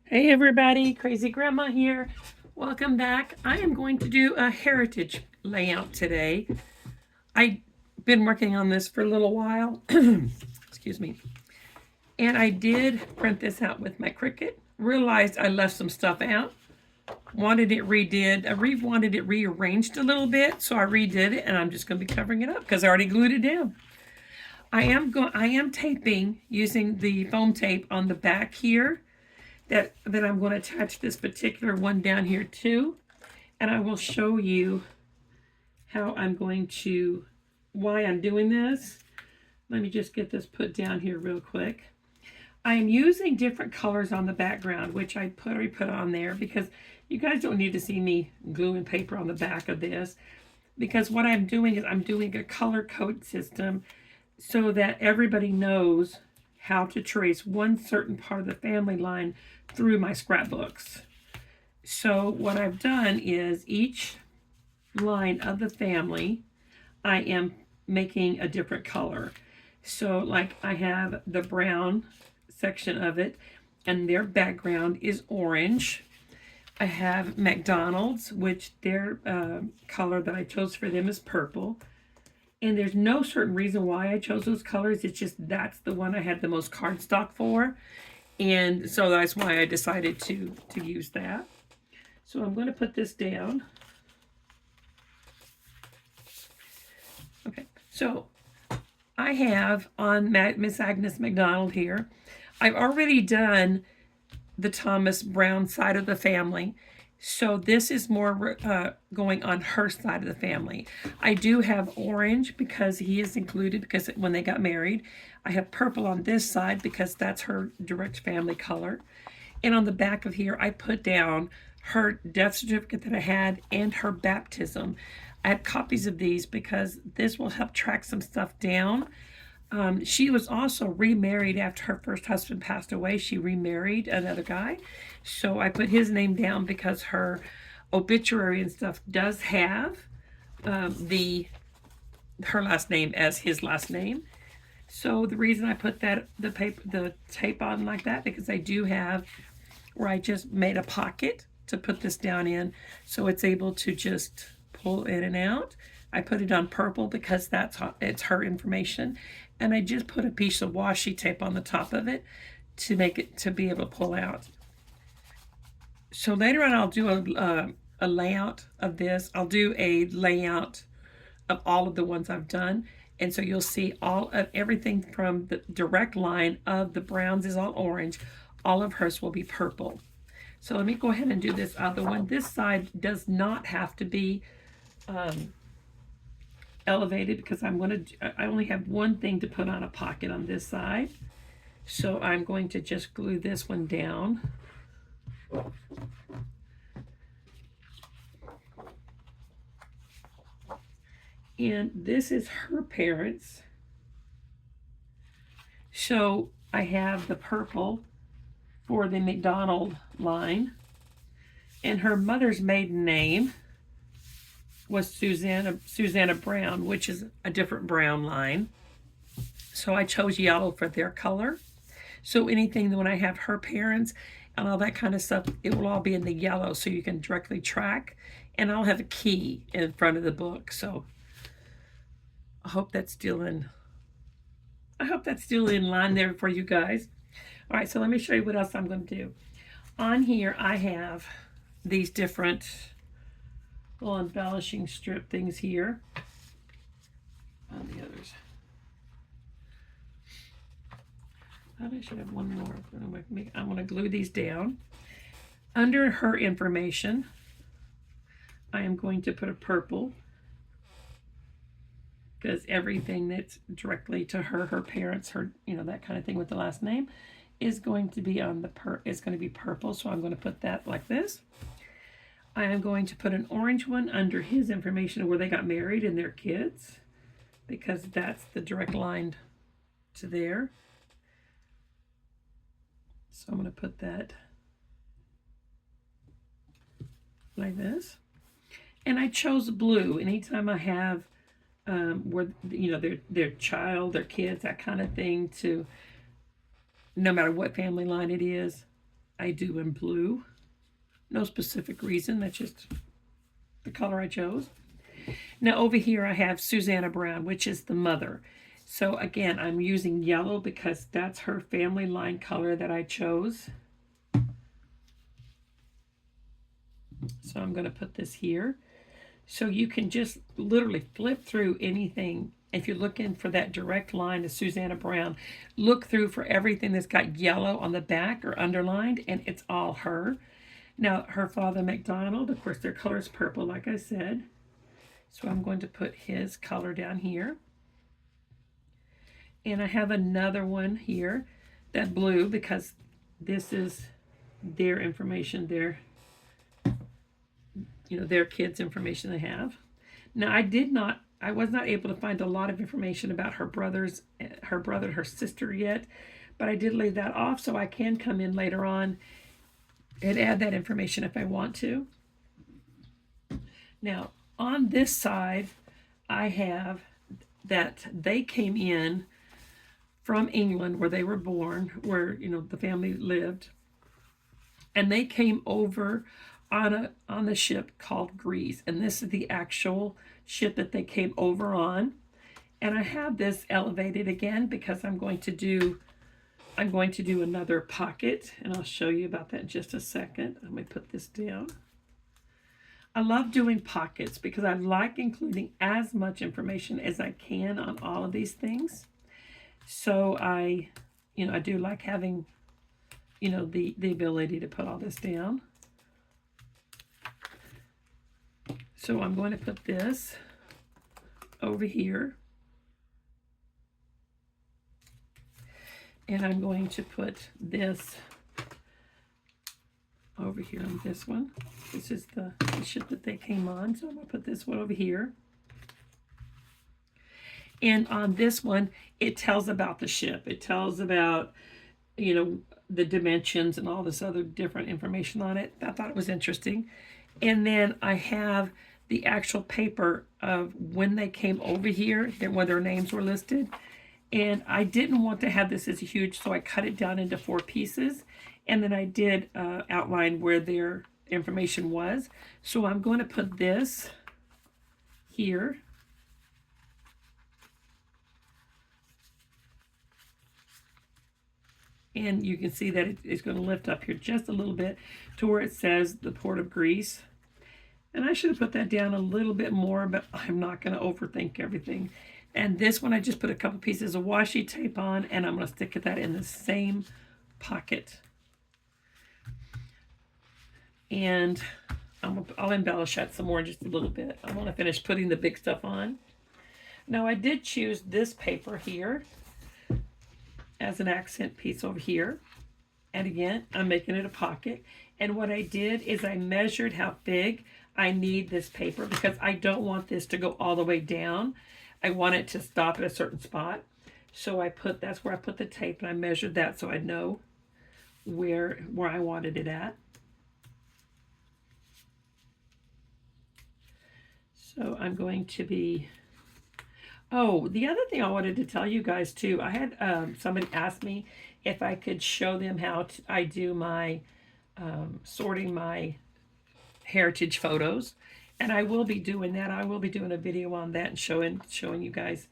Hey everybody, Crazy Grandma here. Welcome back. I am going to do a heritage layout today. I've been working on this for a little while. Excuse me. And I did print this out with my Cricut. Realized I left some stuff out. Wanted it redid. Wanted it rearranged a little bit, so I redid it, and I'm just going to be covering it up because I already glued it down. I am taping using the foam tape on the back here that I'm going to attach this particular one down here too. And I will show you how I'm going to, why I'm doing this. Let me just get this put down here real quick. I am using different colors on the background, which I already put on there because you guys don't need to see me gluing paper on the back of this. Because what I'm doing is I'm doing a color code system so that everybody knows how to trace one certain part of the family line through my scrapbooks. So what I've done is each line of the family, I am making a different color. So like I have the brown section of it, and their background is orange. I have McDonald's, which their color that I chose for them is purple. And there's no certain reason why I chose those colors. It's just that's the one I had the most cardstock for. And so that's why I decided to use that. So I'm going to put this down. Okay, so I have on Miss Agnes McDonald here, I've already done the Thomas Brown side of the family. So this is more going on her side of the family. I do have orange because he is included because when they got married. I have purple on this side because that's her direct family color. And on the back of here, I put down her death certificate that I had and her baptism. I have copies of these because this will help track some stuff down. She was also remarried after her first husband passed away. She remarried another guy. So I put his name down because her obituary and stuff does have her last name as his last name. So the reason I put the tape on like that, because I do have where I just made a pocket to put this down in, so it's able to just pull in and out. I put it on purple because it's her information, and I just put a piece of washi tape on the top of it to make it to be able to pull out. So later on I'll do a layout of this. I'll do a layout of all of the ones I've done, and so you'll see all of everything from the direct line of the Browns is all orange. All of hers will be purple. So let me go ahead and do this other one. This side does not have to be elevated because I only have one thing to put on a pocket on this side. So I'm going to just glue this one down. And this is her parents. So I have the purple for the McDonald line. And her mother's maiden name was Susanna Brown, which is a different brown line. So I chose yellow for their color. So anything that when I have her parents and all that kind of stuff, it will all be in the yellow so you can directly track. And I'll have a key in front of the book. So I hope that's still in line there for you guys. All right, so let me show you what else I'm going to do. On here, I have these different little embellishing strip things here. On the others. I should have one more. I'm going to glue these down. Under her information, I am going to put a purple because everything that's directly to her parents, her, that kind of thing with the last name is going to be on is going to be purple. So I'm going to put that like this. I am going to put an orange one under his information where they got married and their kids, because that's the direct line to there. So I'm going to put that like this. And I chose blue. Anytime I have where their child, their kids, that kind of thing, to no matter what family line it is, I do in blue. No specific reason, that's just the color I chose. Now over here I have Susanna Brown, which is the mother. So again, I'm using yellow because that's her family line color that I chose. So I'm going to put this here. So you can just literally flip through anything. If you're looking for that direct line to Susanna Brown, look through for everything that's got yellow on the back or underlined, and it's all her. Now, her father, McDonald, of course, their color is purple, like I said. So I'm going to put his color down here. And I have another one here, that blue, because this is their information, their kids' information they have. Now, I was not able to find a lot of information about her brother, her sister yet, but I did leave that off so I can come in later on and add that information if I want to. Now, on this side, I have that they came in from England, where they were born, where the family lived, and they came over on the ship called Greece, and this is the actual ship that they came over on. And I have this elevated again because I'm going to do another pocket, and I'll show you about that in just a second. Let me put this down. I love doing pockets because I like including as much information as I can on all of these things. So I do like having, the ability to put all this down. So I'm going to put this over here. And I'm going to put this over here on this one. This is the ship that they came on. So I'm going to put this one over here. And on this one, it tells about the ship. It tells about, the dimensions and all this other different information on it. I thought it was interesting. And then I have the actual paper of when they came over here, when their names were listed. And I didn't want to have this as huge, so I cut it down into 4 pieces. And then I did outline where their information was. So I'm going to put this here. And you can see that it's going to lift up here just a little bit to where it says the Port of Greece. And I should have put that down a little bit more, but I'm not going to overthink everything. And this one, I just put a couple pieces of washi tape on, and I'm going to stick that in the same pocket. And I'll embellish that some more in just a little bit. I want to finish putting the big stuff on. Now, I did choose this paper here as an accent piece over here. And again, I'm making it a pocket. And what I did is I measured how big I need this paper because I don't want this to go all the way down. I want it to stop at a certain spot. So that's where I put the tape, and I measured that so I'd know where I wanted it at. So I'm going to be, the other thing I wanted to tell you guys too, I had somebody ask me if I could show them how I do my sorting my heritage photos. And I will be doing that. I will be doing a video on that and showing you guys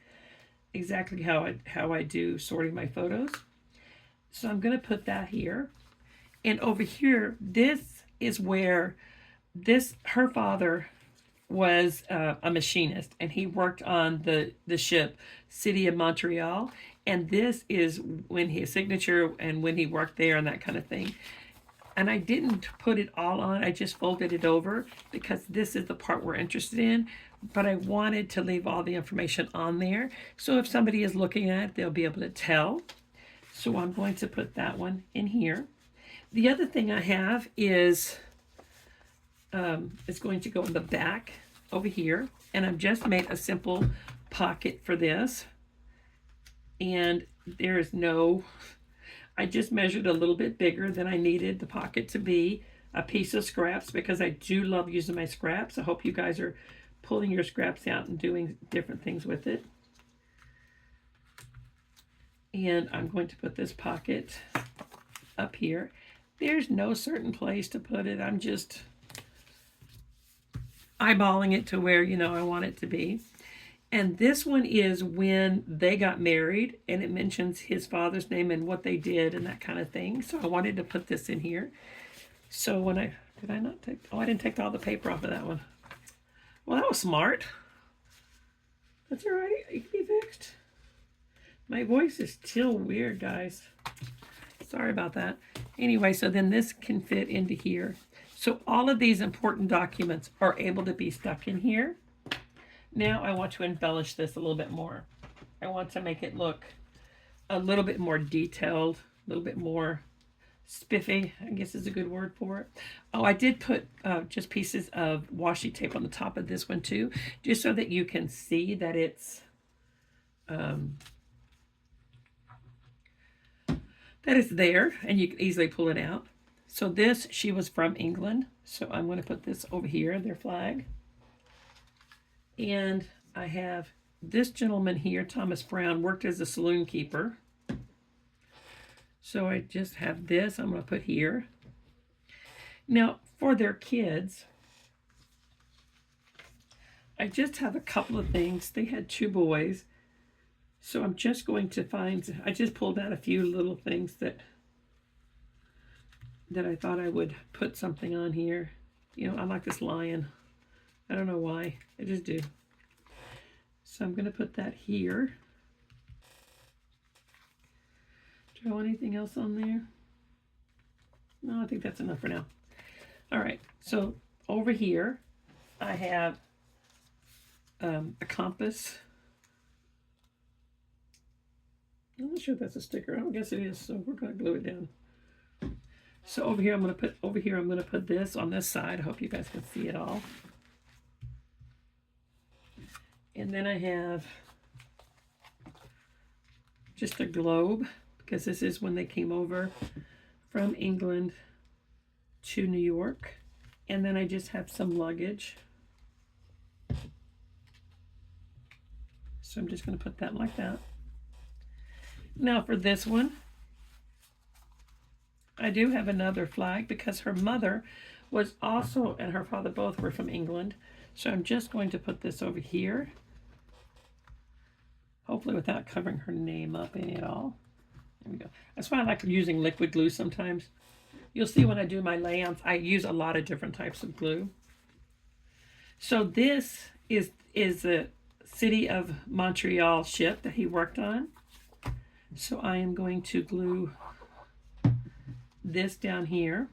exactly how I do sorting my photos. So I'm going to put that here. And over here, this is where her father was a machinist, and he worked on the ship City of Montreal. And this is when his signature and when he worked there and that kind of thing. And I didn't put it all on. I just folded it over because this is the part we're interested in. But I wanted to leave all the information on there. So if somebody is looking at it, they'll be able to tell. So I'm going to put that one in here. The other thing I have is it's going to go in the back over here. And I've just made a simple pocket for this. And there is I just measured a little bit bigger than I needed the pocket to be, a piece of scraps, because I do love using my scraps. I hope you guys are pulling your scraps out and doing different things with it. And I'm going to put this pocket up here. There's no certain place to put it. I'm just eyeballing it to where, you know, I want it to be. And this one is when they got married, and it mentions his father's name and what they did and that kind of thing. So I wanted to put this in here. So when did I not take, oh, I didn't take all the paper off of that one. Well, that was smart. That's all right, it can be fixed. My voice is still weird, guys. Sorry about that. Anyway, so then this can fit into here. So all of these important documents are able to be stuck in here. Now I want to embellish this a little bit more. I want to make it look a little bit more detailed, a little bit more spiffy, I guess is a good word for it. Oh, I did put just pieces of washi tape on the top of this one too, just so that you can see that it's there and you can easily pull it out. So this, she was from England, so I'm going to put this over here, their flag. And I have this gentleman here, Thomas Brown, worked as a saloon keeper. So I just have this I'm going to put here. Now, for their kids, I just have a couple of things. They had 2 boys. So I'm just going to find, I just pulled out a few little things that I thought I would put something on here. You know, I like this lion. I don't know why. I just do. So I'm going to put that here. Do I want anything else on there? No, I think that's enough for now. All right. So over here, I have a compass. I'm not sure if that's a sticker. I guess it is. So we're going to glue it down. So over here, I'm going to put this on this side. I hope you guys can see it all. And then I have just a globe, because this is when they came over from England to New York. And then I just have some luggage. So I'm just going to put that like that. Now for this one, I do have another flag because her mother was also, and her father both were from England. So I'm just going to put this over here. Hopefully without covering her name up any at all. There we go. That's why I like using liquid glue sometimes. You'll see when I do my layouts, I use a lot of different types of glue. So this is the City of Montreal ship that he worked on. So I am going to glue this down here.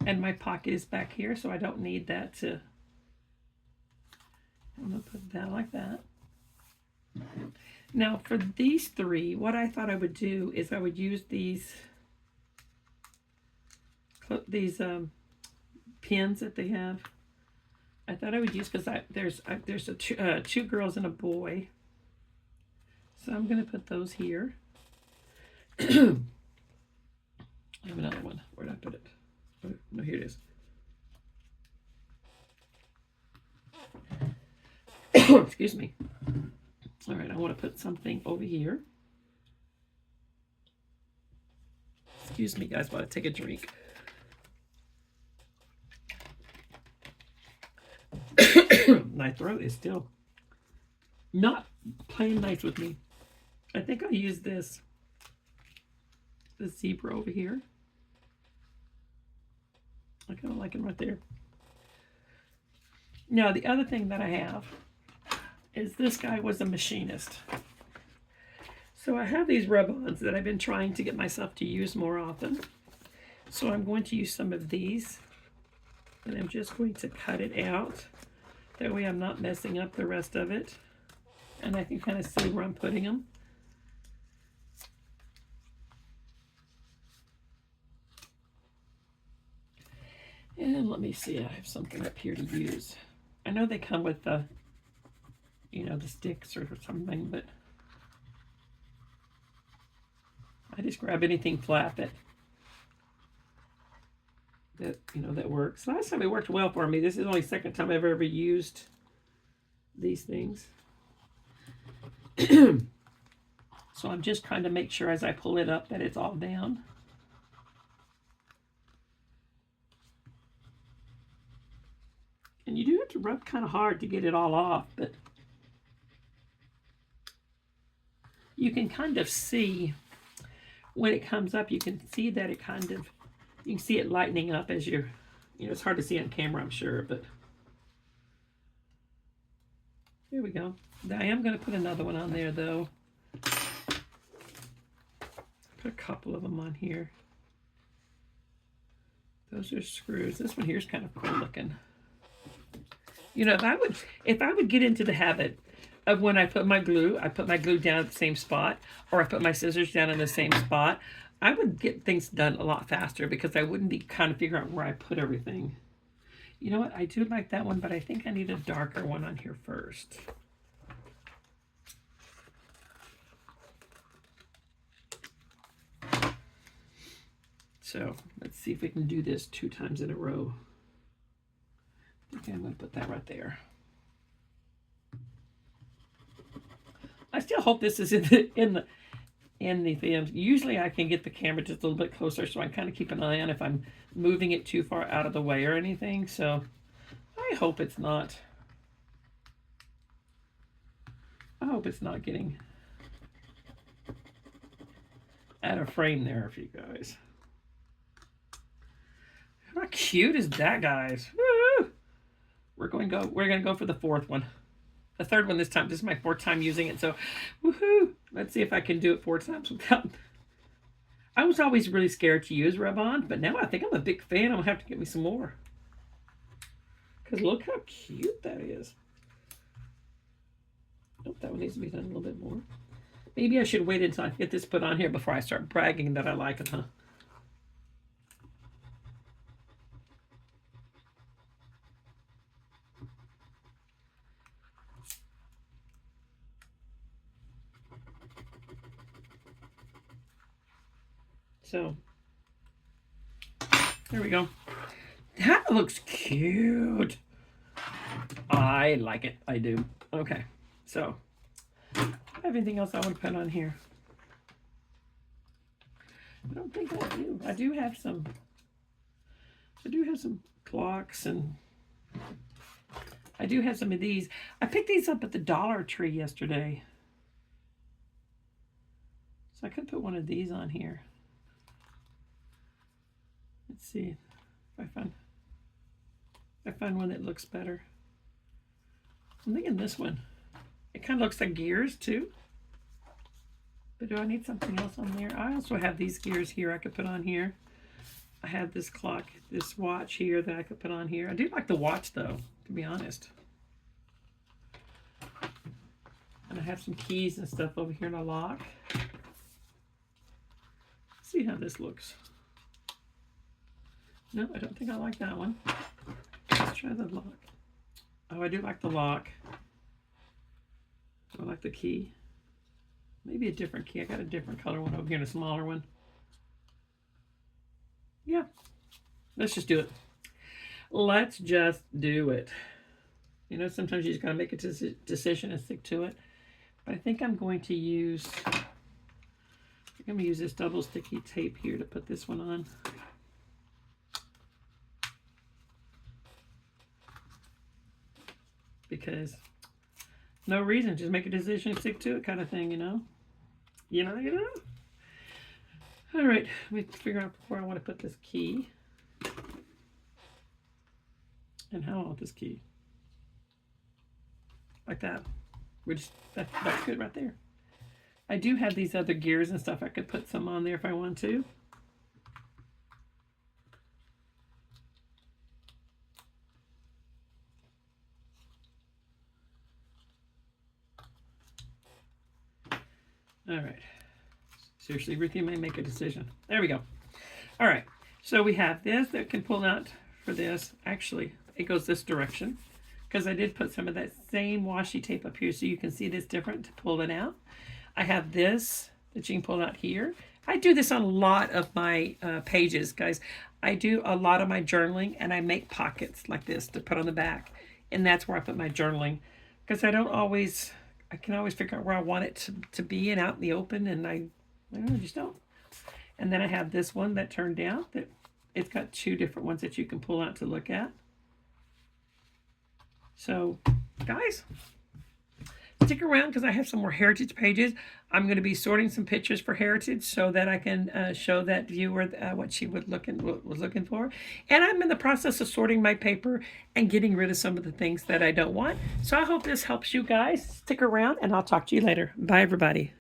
And my pocket is back here, so I don't need that to, I'm going to put that like that. Now for these 3, what I thought I would do is I would use these pins that they have. I thought I would use, because there's 2 girls and a boy. So I'm going to put those here. I have another one. Where did I put it? Oh, no, here it is. Excuse me. All right, I want to put something over here. Excuse me, guys, while I take a drink. My throat is still not playing nice with me. I think I'll use the zebra over here. I kind of like him right there. Now, the other thing that I have is this guy was a machinist. So I have these rub-ons that I've been trying to get myself to use more often. So I'm going to use some of these, and I'm just going to cut it out. That way I'm not messing up the rest of it. And I can kind of see where I'm putting them. And let me see, I have something up here to use. I know they come with the, you know, the sticks or something, but I just grab anything flat that that works. Last time it worked well for me. This is only the second time I've ever used these things. So I'm just trying to make sure as I pull it up that it's all down. And you do have to rub kind of hard to get it all off, but you can kind of see when it comes up, you can see that it kind of, you can see it lightening up as you're, it's hard to see on camera, I'm sure, but here we go. I am going to put another one on there, though. Put a couple of them on here. Those are screws. This one here is kind of cool looking. If I would get into the habit of when I put my glue down at the same spot, or I put my scissors down in the same spot, I would get things done a lot faster because I wouldn't be kind of figuring out where I put everything. You know what? I do like that one, but I think I need a darker one on here first. So let's see if we can do this 2 times in a row. Okay, I'm going to put that right there. I still hope this is in the film. Usually I can get the camera just a little bit closer, so I kind of keep an eye on if I'm moving it too far out of the way or anything. So I hope it's not. I hope it's not getting out of frame there for you guys. How cute is that, guys? Woo! We're going to go for the 4th one. The 3rd one this time. This is my 4th time using it, so woohoo! Let's see if I can do it 4 times without. I was always really scared to use rub-on, but now I think I'm a big fan. I'm gonna have to get me some more. Because look how cute that is. Oh, that one needs to be done a little bit more. Maybe I should wait until I get this put on here before I start bragging that I like it, huh? So, there we go. That looks cute. I like it. I do. Okay. So, anything else I want to put on here? I don't think I do. I do have some clocks, and I do have some of these. I picked these up at the Dollar Tree yesterday. So I could put one of these on here. Let's see if I find one that looks better. I'm thinking this one. It kind of looks like gears too. But do I need something else on there? I also have these gears here I could put on here. I have this clock, this watch here that I could put on here. I do like the watch though, to be honest. And I have some keys and stuff over here in a lock. Let's see how this looks. No, I don't think I like that one. Let's try the lock. Oh, I do like the lock. I like the key. Maybe a different key. I got a different color one over here and a smaller one. Yeah, let's just do it. Let's just do it. Sometimes you just gotta make a decision and stick to it. But I think I'm going to use this double sticky tape here to put this one on. Because no reason, just make a decision, stick to it, kind of thing, All right, let me figure out where I want to put this key and how I want this key. Like that. That's good right there. I do have these other gears and stuff. I could put some on there if I want to. All right. Seriously, Ruthie may make a decision. There we go. All right. So we have this that can pull out for this. Actually, it goes this direction because I did put some of that same washi tape up here so you can see this different to pull it out. I have this that you can pull out here. I do this on a lot of my pages, guys. I do a lot of my journaling, and I make pockets like this to put on the back. And that's where I put my journaling because I I can always figure out where I want it to be and out in the open, and I don't know, just don't. And then I have this one that turned down that it's got two different ones that you can pull out to look at. So, guys, stick around because I have some more heritage pages. I'm going to be sorting some pictures for heritage so that I can show that viewer what she was looking for. And I'm in the process of sorting my paper and getting rid of some of the things that I don't want. So I hope this helps you guys. Stick around and I'll talk to you later. Bye, everybody.